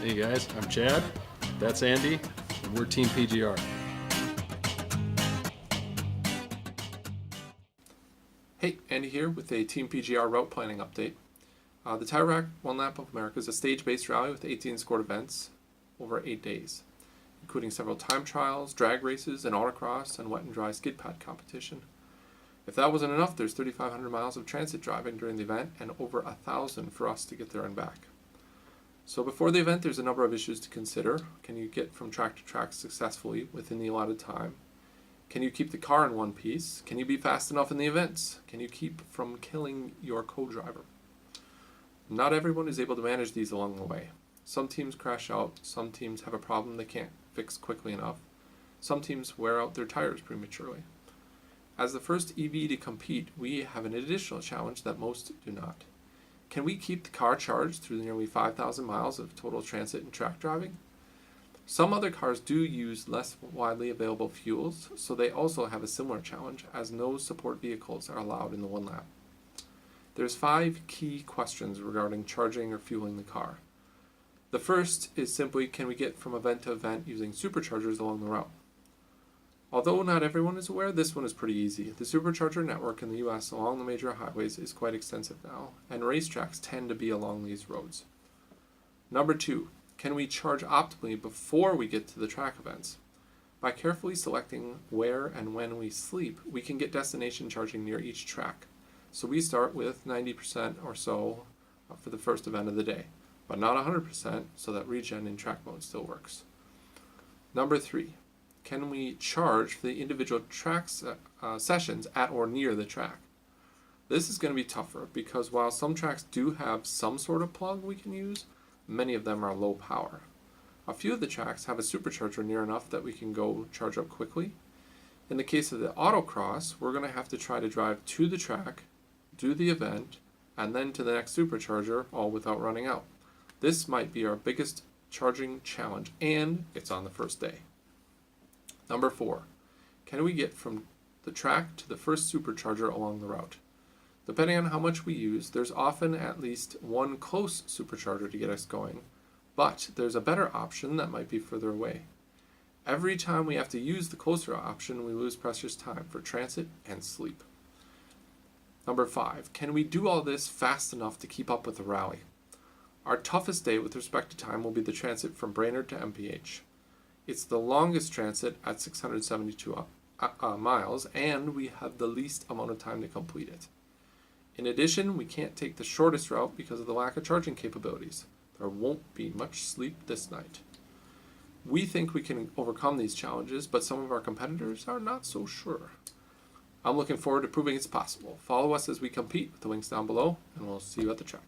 Hey guys, I'm Chad, that's Andy, and we're Team PGR. Hey, Andy here with a Team PGR Route Planning update. The Tire Rack One Lap of America is a stage-based rally with 18 scored events over 8 days, including several time trials, drag races, an autocross, and wet and dry skid pad competition. If that wasn't enough, there's 3,500 miles of transit driving during the event and over 1,000 for us to get there and back. So before the event, there's a number of issues to consider. Can you get from track to track successfully within the allotted time? Can you keep the car in one piece? Can you be fast enough in the events? Can you keep from killing your co-driver? Not everyone is able to manage these along the way. Some teams crash out, some teams have a problem they can't fix quickly enough. Some teams wear out their tires prematurely. As the first EV to compete, we have an additional challenge that most do not. Can we keep the car charged through the nearly 5,000 miles of total transit and track driving? Some other cars do use less widely available fuels, so they also have a similar challenge, as no support vehicles are allowed in the one lap. There's 5 key questions regarding charging or fueling the car. The first is simply, can we get from event to event using superchargers along the route? Although not everyone is aware, this one is pretty easy. The supercharger network in the US along the major highways is quite extensive now, and racetracks tend to be along these roads. Number 2, can we charge optimally before we get to the track events? By carefully selecting where and when we sleep, we can get destination charging near each track. So we start with 90% or so for the first event of the day, but not 100% so that regen in track mode still works. Number 3, can we charge for the individual track sessions at or near the track? This is going to be tougher because while some tracks do have some sort of plug we can use, many of them are low power. A few of the tracks have a supercharger near enough that we can go charge up quickly. In the case of the autocross, we're going to have to try to drive to the track, do the event, and then to the next supercharger, all without running out. This might be our biggest charging challenge, and it's on the first day. Number 4, can we get from the track to the first supercharger along the route? Depending on how much we use, there's often at least one close supercharger to get us going, but there's a better option that might be further away. Every time we have to use the closer option, we lose precious time for transit and sleep. Number 5, can we do all this fast enough to keep up with the rally? Our toughest day with respect to time will be the transit from Brainerd to MPH. It's the longest transit at 672 miles, and we have the least amount of time to complete it. In addition, we can't take the shortest route because of the lack of charging capabilities. There won't be much sleep this night. We think we can overcome these challenges, but some of our competitors are not so sure. I'm looking forward to proving it's possible. Follow us as we compete with the links down below, and we'll see you at the track.